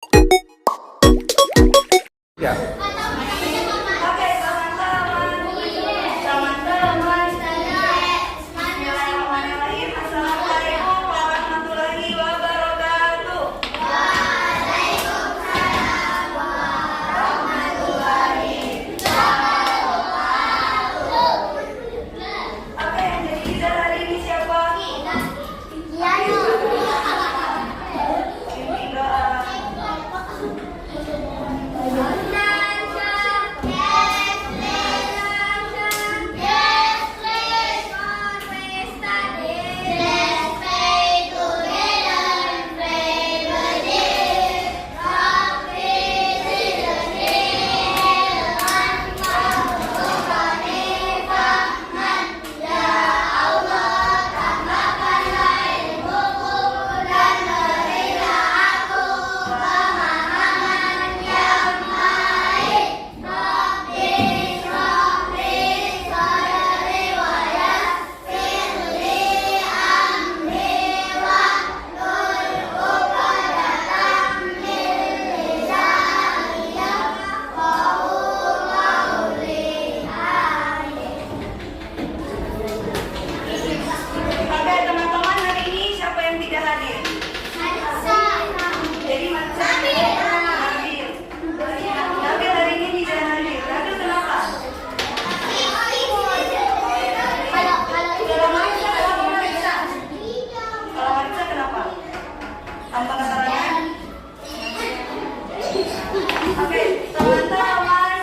Ya. Oke, teman-teman, bismillahirrahmanirrahim. Assalamualaikum warahmatullahi wabarakatuh. Oke, yang jadi leader hari ini siapa? Ini doa. Oke, teman-teman, hari ini siapa yang tidak hadir? Jadi macam Nabil. Nabil hari ini tidak hadir. Nabil kenapa? Kalau Marisa kenapa? Tanpa keterangan? Oke, teman-teman,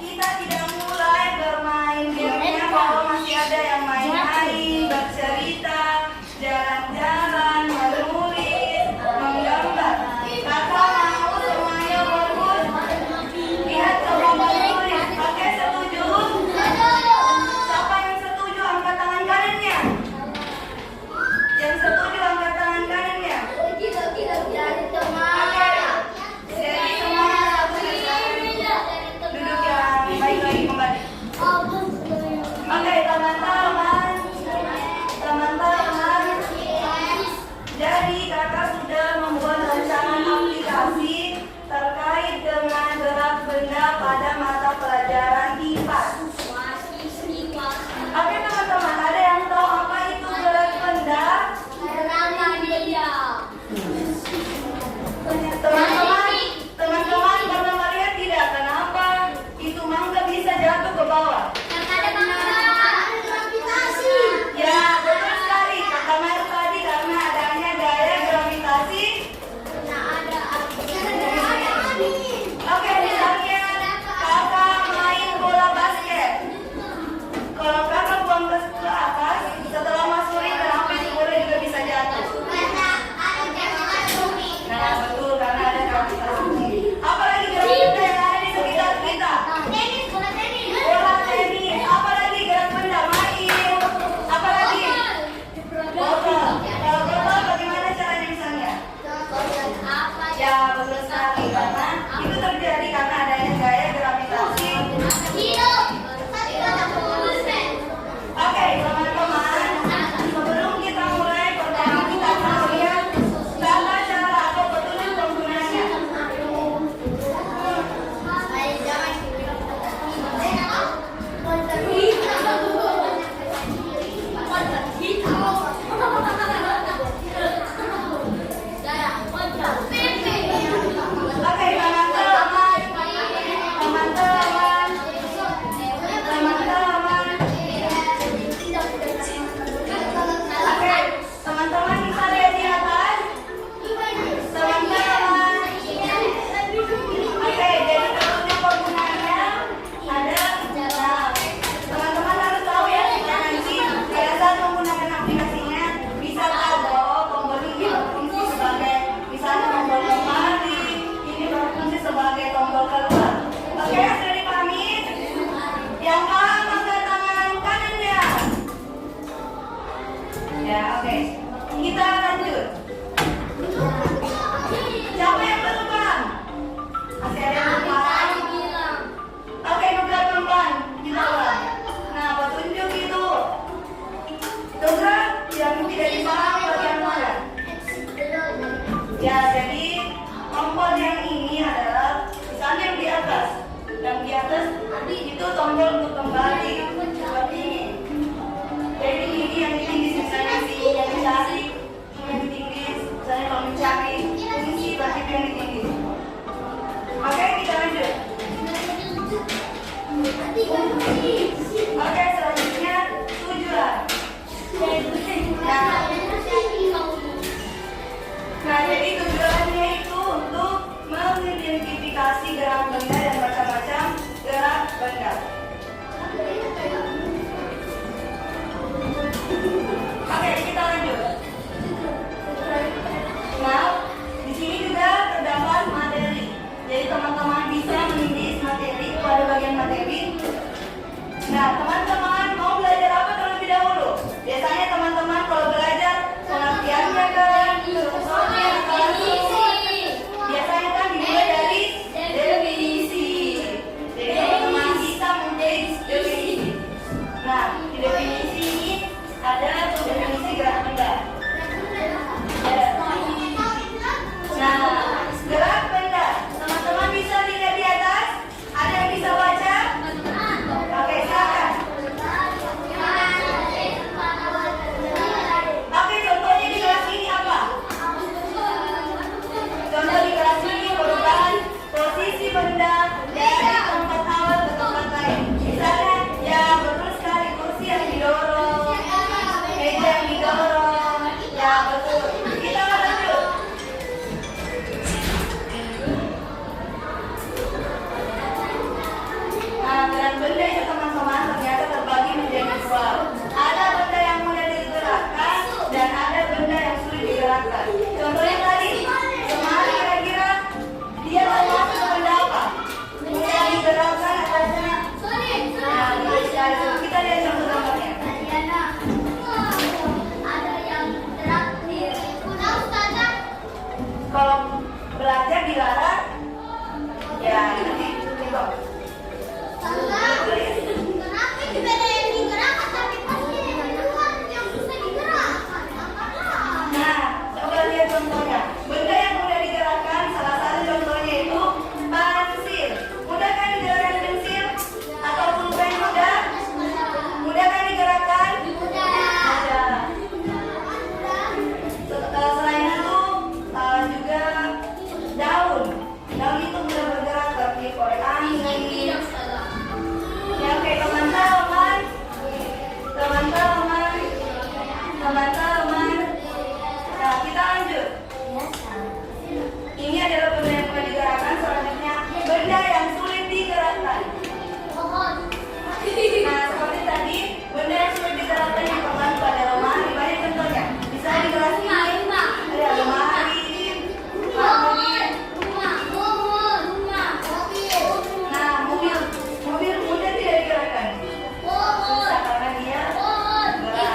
kita tidak mulai bermain gamenya kalau masih ada yang main-main, bercerita, jalan-jalan, menulis, menggambar. Kakak mau semuanya fokus. Lihat coba menulis. Oke, setuju? Siapa yang setuju angkat tangan kanannya? Yang setuju angkat tangan kanannya. Oke, jadi semua satu duduk yang baik lagi kembali. Oke, teman-teman, jadi kakak sudah membuat rancangan aplikasi terkait dengan gerak benda pada mata pelajaran IPA. Oke, teman-teman, ada yang tahu apa itu gerak benda? Teman-teman pernah melihat tidak kenapa itu mangga bisa jatuh ke bawah? Ya, betul sekali. Pertama itu tadi karena adanya gaya gravitasi. Oke, misalnya kakak main bola basket. Kalau kakak buang ke atas, setelah masuk ring, kenapa itu bola juga bisa jatuh? Nah, betul karena ada gravitasi. Apalagi gerak benda yang ada di sekitar kita? Bola tenis. Apalagi gerak benda main. Apalagi? Botol. Kalau botol bagaimana caranya misalnya? Ya, betul sekali karena itu terjadi karena adanya gaya gravitasi. Oke, teman-teman, sebelum kita mulai, pertama kita akan lihat tata cara atau petunjuk penggunanya. Oke, teman-teman bisa lihat di atas. Teman-teman. Oke, jadi petunjuk penggunanya ada. Nah, teman-teman harus tahu ya, kita nanti pada saat menggunakan aplikasinya bisa tahu bahwa tombol ini berfungsi sebagai misalnya tombol kembali, ini berfungsi sebagai tombol keluar. Oke, sudah dipahami? Yang paham angkat tangan kanannya. Ya, oke. Kita lanjut. Siapa yang belum paham? Masih ada yang belum paham? Oke, buka pelan-pelan. Kita ulang. Nah, petunjuk itu Oke, selanjutnya tujuan. Nah, jadi tujuannya itu untuk mengidentifikasi gerak benda dan macam-macam gerak benda. Oke, kita lanjut. Nah, di sini juga terdapat materi. Jadi teman-teman bisa menulis materi pada bagian materi. Nah, teman-teman mau belajar apa terlebih dahulu? Biasanya teman-teman kalau belajar pengertiannya kan, terusnya kan, biasanya kan dimulai dari definisi. Jadi teman-teman bisa menulis definisi. Nah, di definisi ini ada definisi gerak benda. Nah, gerak benda. Teman-teman bisa lihat di atas. Ada yang bisa baca? Oke, silakan. Oke, contohnya di kelas ini apa? Contoh di kelas ini merupakan posisi benda dari tempat awal ke tempat lain. Misalnya, ya betul sekali, kursi yang didorong, meja yang didorong. Ya betul. Kita lanjut. Nah, gerak benda itu teman-teman ternyata terbagi menjadi dua. Ada benda yang mudah digerakkan dan ada benda yang sulit digerakkan. Contohnya tadi, kemarin kira-kira dia termasuk benda apa? Mudah digerakkan atau tidak? Nah, kita lihat contoh-contohnya. Kalau belajar dilarang, ya nanti tengok. Nah, coba lihat contohnya. Benda yang mudah digerakkan, salah satu contohnya itu pensil. Mudah kan digerakkan pensil? Atau pulpen mudah? Mudah kan digerakkan? Mudah. Selain itu juga daun. Daun itu mudah bergerak tapi oleh angin. Ya, oke, teman-teman. Nah, kita lanjut. Ini adalah benda yang mudah digerakkan. Selanjutnya, benda yang sulit digerakkan. Nah, seperti tadi, benda yang sulit digerakkan yang pertama pada lemari. Banyak contohnya. Bisa di kelas ini ada lemari, nah, mobil mudah tidak digerakkan. Susah karena dia berat.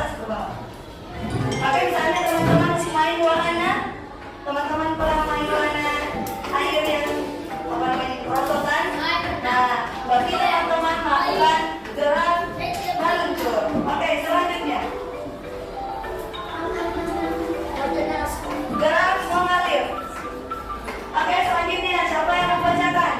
atas ke bawah. Oke, misalnya teman-teman masih main wahana, teman-teman pernah main wahana air yang apa namanya perosotan. Nah, berarti teman-teman melakukan gerak meluncur. Oke, selanjutnya gerak mengalir. Oke, selanjutnya siapa yang membacakan?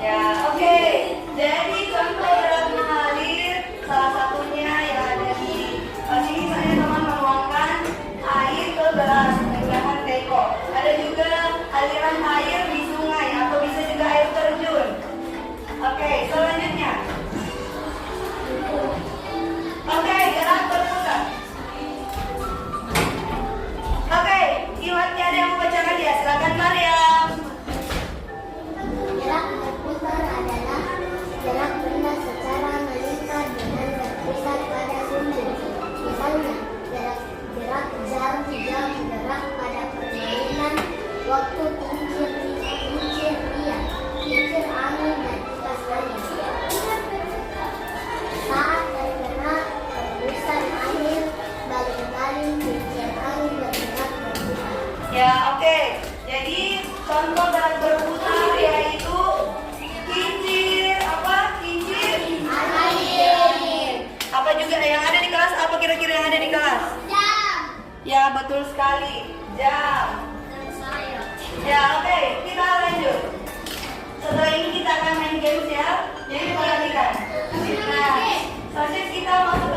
Ya, oke. Jadi contoh gerak mengalir salah satunya yang ada di sini saya teman menuangkan air ke gelas menggunakan teko. Ada juga aliran air di sungai atau bisa juga air terjun. Oke, selanjutnya. Oke, gerak berputar. Oke, Iwatnya ada yang membacakan ya. Silakan Mariam. Gerak berputar adalah gerak benda secara melingkar dengan berpusat pada sumber. Misalnya, gerak jam, gerak pada permainan, waktu kincir liar, kincir angin, dan kipas angin. Saat terkena hembusan air, baling-baling kincir angin bergerak berputar. Ya, oke. Jadi contoh gerak berputar yaitu kincir apa? Kincir Angin. apa juga yang ada di kelas? Apa kira-kira yang ada di kelas? Jam. Ya, betul sekali. Jam. Dan saya. Ya, oke. Kita lanjut. Setelah ini kita akan main games ya. Jadi perhatikan. Nah, selanjutnya kita masuk